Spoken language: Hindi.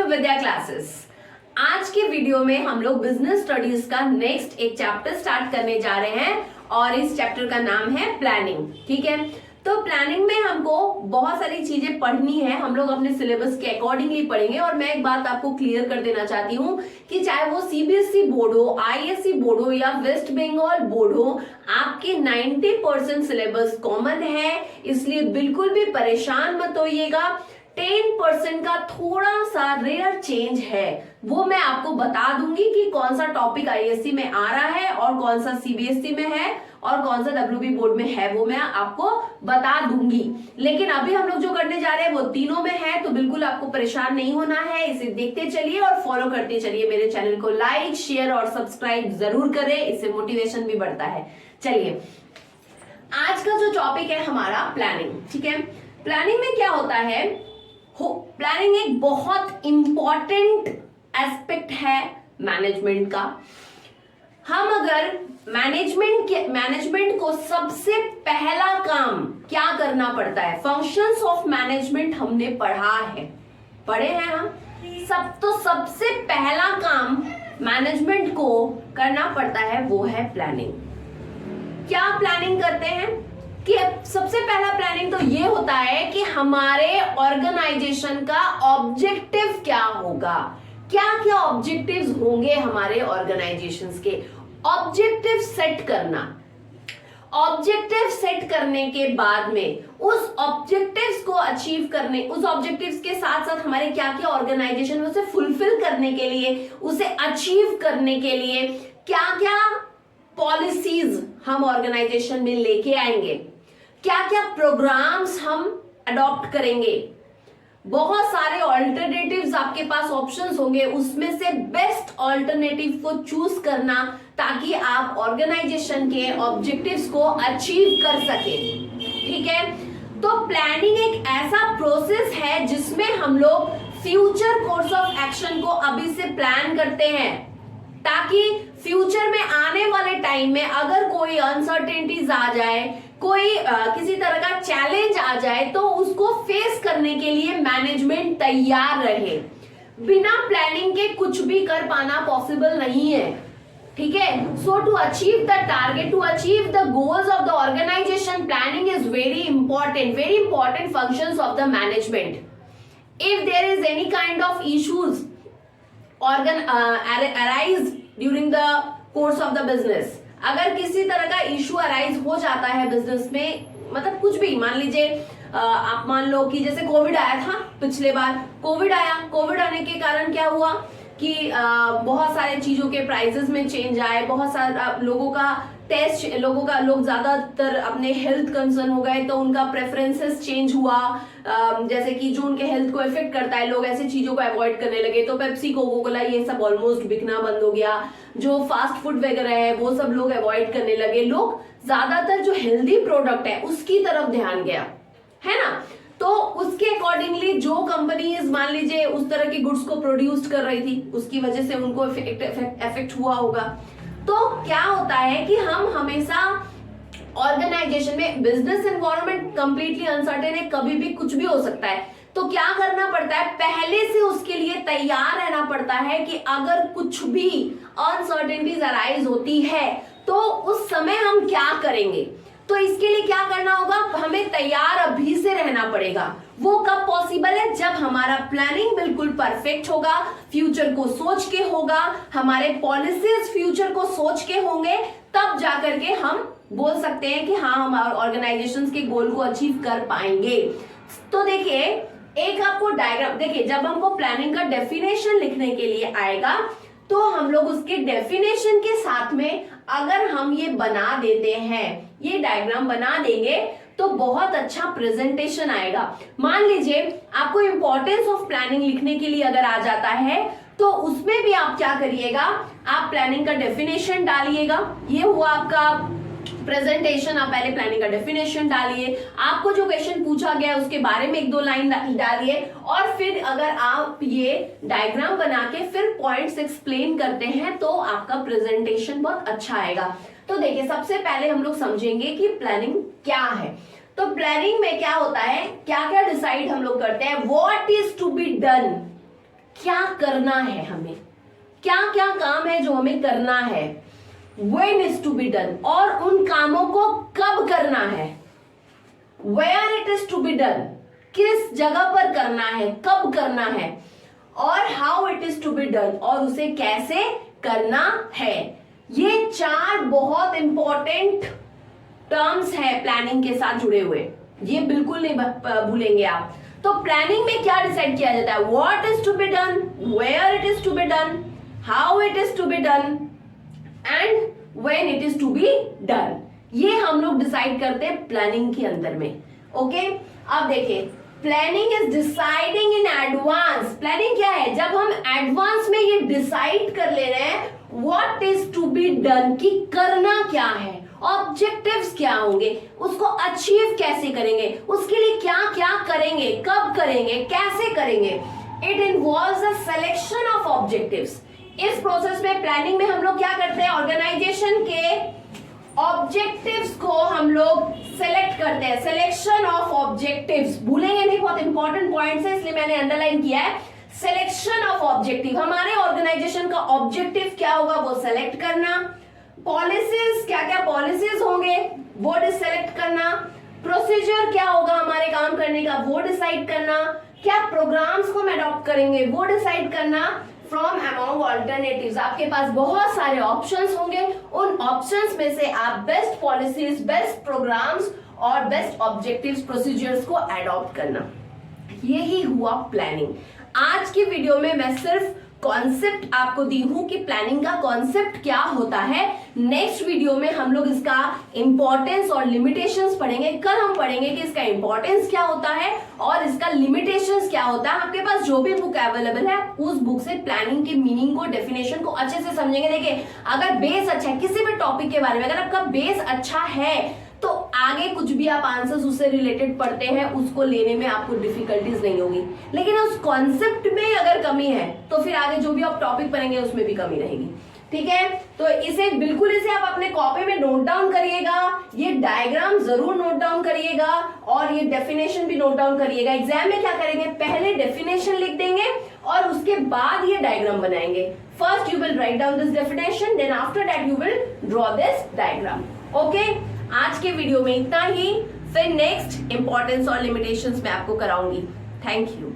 विद्या क्लासेस। आज के वीडियो में हम लोग बिजनेस स्टडीज का नेक्स्ट एक चैप्टर स्टार्ट करने जा रहे हैं और इस चैप्टर का नाम है प्लानिंग। ठीक है, तो प्लानिंग में हमको बहुत सारी चीजें पढ़नी है, हम लोग अपने सिलेबस के अकॉर्डिंगली पढ़ेंगे। और मैं एक बात आपको क्लियर कर देना चाहती हूँ कि चाहे वो सीबीएसई बोर्ड हो, आईएससी बोर्ड हो या वेस्ट बंगाल बोर्ड हो, आपके 90% सिलेबस कॉमन है, इसलिए बिल्कुल भी परेशान मत होइएगा। 10% का थोड़ा सा रेयर चेंज है, वो मैं आपको बता दूंगी कि कौन सा टॉपिक आईएससी में आ रहा है और कौन सा सीबीएसई में है और कौन सा डब्ल्यूबी बोर्ड में है, वो मैं आपको बता दूंगी। लेकिन अभी हम लोग जो करने जा रहे हैं वो तीनों में है, तो बिल्कुल आपको परेशान नहीं होना है। इसे देखते चलिए और फॉलो करते चलिए। मेरे चैनल को लाइक, शेयर और सब्सक्राइब जरूर करें, इससे मोटिवेशन भी बढ़ता है। चलिए, आज का जो टॉपिक है हमारा प्लानिंग। ठीक है, प्लानिंग में क्या होता है, प्लानिंग एक बहुत इंपॉर्टेंट एस्पेक्ट है मैनेजमेंट का। हम अगर मैनेजमेंट को सबसे पहला काम क्या करना पड़ता है, फंक्शंस ऑफ मैनेजमेंट हमने पढ़े हैं हम सब। तो सबसे पहला काम मैनेजमेंट को करना पड़ता है वो है प्लानिंग। क्या प्लानिंग करते हैं कि सबसे पहला प्लानिंग तो ये होता है कि हमारे ऑर्गेनाइजेशन का ऑब्जेक्टिव क्या होगा, क्या क्या ऑब्जेक्टिव्स होंगे हमारे ऑर्गेनाइजेशंस के। ऑब्जेक्टिव सेट करना, ऑब्जेक्टिव सेट करने के बाद में उस ऑब्जेक्टिव्स को अचीव करने, उस ऑब्जेक्टिव्स के साथ साथ हमारे क्या क्या ऑर्गेनाइजेशन उसे फुलफिल करने के लिए, उसे अचीव करने के लिए क्या क्या पॉलिसीज हम ऑर्गेनाइजेशन में लेके आएंगे, क्या क्या प्रोग्राम्स हम अडॉप्ट करेंगे। बहुत सारे ऑल्टरनेटिव्स आपके पास ऑप्शंस होंगे, उसमें से बेस्ट ऑल्टरनेटिव को चूज करना ताकि आप ऑर्गेनाइजेशन के ऑब्जेक्टिव्स को अचीव कर सके। ठीक है, तो प्लानिंग एक ऐसा प्रोसेस है जिसमें हम लोग फ्यूचर कोर्स ऑफ एक्शन को अभी से प्लान करते हैं ताकि फ्यूचर में आने वाले टाइम में अगर कोई अनसर्टेनिटीज आ जाए, कोई किसी तरह का चैलेंज आ जाए, तो उसको फेस करने के लिए मैनेजमेंट तैयार रहे। बिना प्लानिंग के कुछ भी कर पाना पॉसिबल नहीं है। ठीक है, so to achieve the target, to achieve the goals of the organization, planning is very important functions of the management. If there is any kind of issues arise during the course of the business, अगर किसी तरह का इशू अराइज हो जाता है बिजनेस में, मतलब कुछ भी, मान लीजिए आप मान लो कि जैसे कोविड आया था, पिछले बार कोविड आया, कोविड आने के कारण क्या हुआ कि बहुत सारे चीजों के प्राइसेस में चेंज आए, बहुत सारा लोगों का लोग ज्यादातर अपने हेल्थ कंसर्न हो गए, तो उनका प्रेफरेंसेस चेंज हुआ। जैसे कि जो उनके हेल्थ को इफेक्ट करता है, लोग ऐसी चीजों को अवॉइड करने लगे, तो पेप्सी, कोको कोला ये सब ऑलमोस्ट बिकना बंद हो गया। जो फास्ट फूड वगैरह है वो सब लोग अवॉइड करने लगे। लोग ज्यादातर जो हेल्दी प्रोडक्ट है उसकी तरफ ध्यान गया, है ना। तो उसके अकॉर्डिंगली जो कंपनीज मान लीजिए उस तरह की गुड्स को प्रोड्यूस कर रही थी, उसकी वजह से उनको इफेक्ट हुआ होगा। तो क्या होता है कि हम हमेशा ऑर्गेनाइजेशन में, बिजनेस एनवायरनमेंट कंप्लीटली अनसर्टेन है, कभी भी कुछ भी हो सकता है, तो क्या करना पड़ता है, पहले से उसके लिए तैयार रहना पड़ता है कि अगर कुछ भी अनसर्टेनिटीज अराइज होती है तो उस समय हम क्या करेंगे। तो इसके लिए क्या करना होगा, हमें तैयार अभी से रहना पड़ेगा। वो कब पॉसिबल है, जब हमारा प्लानिंग बिल्कुल परफेक्ट होगा, फ्यूचर को सोच के होगा, हमारे पॉलिसीज फ्यूचर को सोच के होंगे, तब जाकर के हम बोल सकते हैं कि हाँ, हम ऑर्गेनाइजेशंस के गोल को अचीव कर पाएंगे। तो देखिए, एक आपको डायग्राम देखिए, जब हमको प्लानिंग का डेफिनेशन लिखने के लिए आएगा तो हम लोग उसके डेफिनेशन के साथ में अगर हम ये बना देते हैं, ये डायग्राम बना देंगे, तो बहुत अच्छा प्रेजेंटेशन आएगा। मान लीजिए आपको इंपॉर्टेंस ऑफ प्लानिंग लिखने के लिए अगर आ जाता है, तो उसमें भी आप क्या करिएगा, आप प्लानिंग का डेफिनेशन डालिएगा। ये हुआ आपका प्रेजेंटेशन, आप पहले प्लानिंग का डेफिनेशन डालिए, आपको जो क्वेश्चन पूछा गया है उसके बारे में 1-2 लाइन डालिए, और फिर अगर आप ये डायग्राम बना के फिर पॉइंट्स एक्सप्लेन करते हैं तो आपका प्रेजेंटेशन बहुत अच्छा आएगा। तो देखिए, सबसे पहले हम लोग समझेंगे कि प्लानिंग क्या है। तो प्लानिंग में क्या होता है, क्या क्या डिसाइड हम लोग करते हैं, what is to be done, क्या करना है, हमें क्या क्या काम है जो हमें करना है, when is to be done, और उन कामों को कब करना है, where it is to be done, किस जगह पर करना है, कब करना है, और how it is to be done, और उसे कैसे करना है। ये 4 बहुत इंपॉर्टेंट टर्म्स है प्लानिंग के साथ जुड़े हुए, ये बिल्कुल नहीं भूलेंगे आप। तो प्लानिंग में क्या डिसाइड किया जाता है, what is to be done, where it is to be done, how it is to be done and when it is to be done, ये हम लोग डिसाइड करते हैं प्लानिंग के अंदर में। ओके, अब देखिए, planning is deciding in advance. Planning क्या है, जब हम एडवांस में ये डिसाइड कर ले रहे हैं what is to be done, कि करना क्या है, ऑब्जेक्टिव्स क्या होंगे, उसको अचीव कैसे करेंगे, उसके लिए क्या क्या करेंगे, कब करेंगे, कैसे करेंगे। It involves the selection of objectives. इस प्रोसेस में, प्लानिंग में हम लोग क्या करते हैं, ऑर्गेनाइजेशन के ऑब्जेक्टिव्स को हम लोग सेलेक्ट करते हैं। सिलेक्शन ऑफ ऑब्जेक्टिव्स, भूलेंगे नहीं, बहुत इंपॉर्टेंट पॉइंट्स है इसलिए मैंने अंडरलाइन किया है। सिलेक्शन ऑफ ऑब्जेक्टिव, हमारे ऑर्गेनाइजेशन का ऑब्जेक्टिव क्या होगा वो सेलेक्ट करना। पॉलिसीज, क्या क्या पॉलिसीज होंगे वो सेलेक्ट करना। प्रोसीजर क्या होगा हमारे काम करने का वो डिसाइड करना। क्या प्रोग्राम्स को हम अडॉप्ट करेंगे वो डिसाइड करना। फ्रॉम अमॉन्ग ऑल्टरनेटिव्स, आपके पास बहुत सारे ऑप्शंस होंगे, उन ऑप्शंस में से आप बेस्ट पॉलिसीज, बेस्ट प्रोग्राम्स और बेस्ट ऑब्जेक्टिव्स, प्रोसीजर्स को अडॉप्ट करना। यही हुआ प्लानिंग। आज की वीडियो में मैं सिर्फ कॉन्सेप्ट आपको दी हूं कि प्लानिंग का कॉन्सेप्ट क्या होता है। नेक्स्ट वीडियो में हम लोग इसका इंपॉर्टेंस और लिमिटेशंस पढ़ेंगे। कल हम पढ़ेंगे कि इसका इंपॉर्टेंस क्या होता है और इसका लिमिटेशंस क्या होता है। आपके पास जो भी बुक अवेलेबल है उस बुक से प्लानिंग के मीनिंग को, डेफिनेशन को अच्छे से समझेंगे। देखिए, अगर बेस अच्छा है किसी भी टॉपिक के बारे में, अगर आपका बेस अच्छा है तो आगे कुछ भी आप आंसर्स उससे रिलेटेड पढ़ते हैं, उसको लेने में आपको डिफिकल्टीज नहीं होगी। लेकिन उस कॉन्सेप्ट में अगर कमी है तो फिर आगे जो भी आप टॉपिक पढ़ेंगे उसमें भी कमी रहेगी। ठीक है, तो इसे बिल्कुल इसे आप अपने कॉपी में नोट डाउन करिएगा, ये डायग्राम जरूर नोट डाउन करिएगा और ये डेफिनेशन भी नोट डाउन करिएगा। एग्जाम में क्या करेंगे, पहले डेफिनेशन लिख देंगे और उसके बाद ये डायग्राम बनाएंगे। First you will write down this definition, then after that you will draw this diagram. Okay, आज के वीडियो में इतना ही, फिर नेक्स्ट इंपॉर्टेंस और लिमिटेशंस मैं आपको कराऊंगी। Thank you.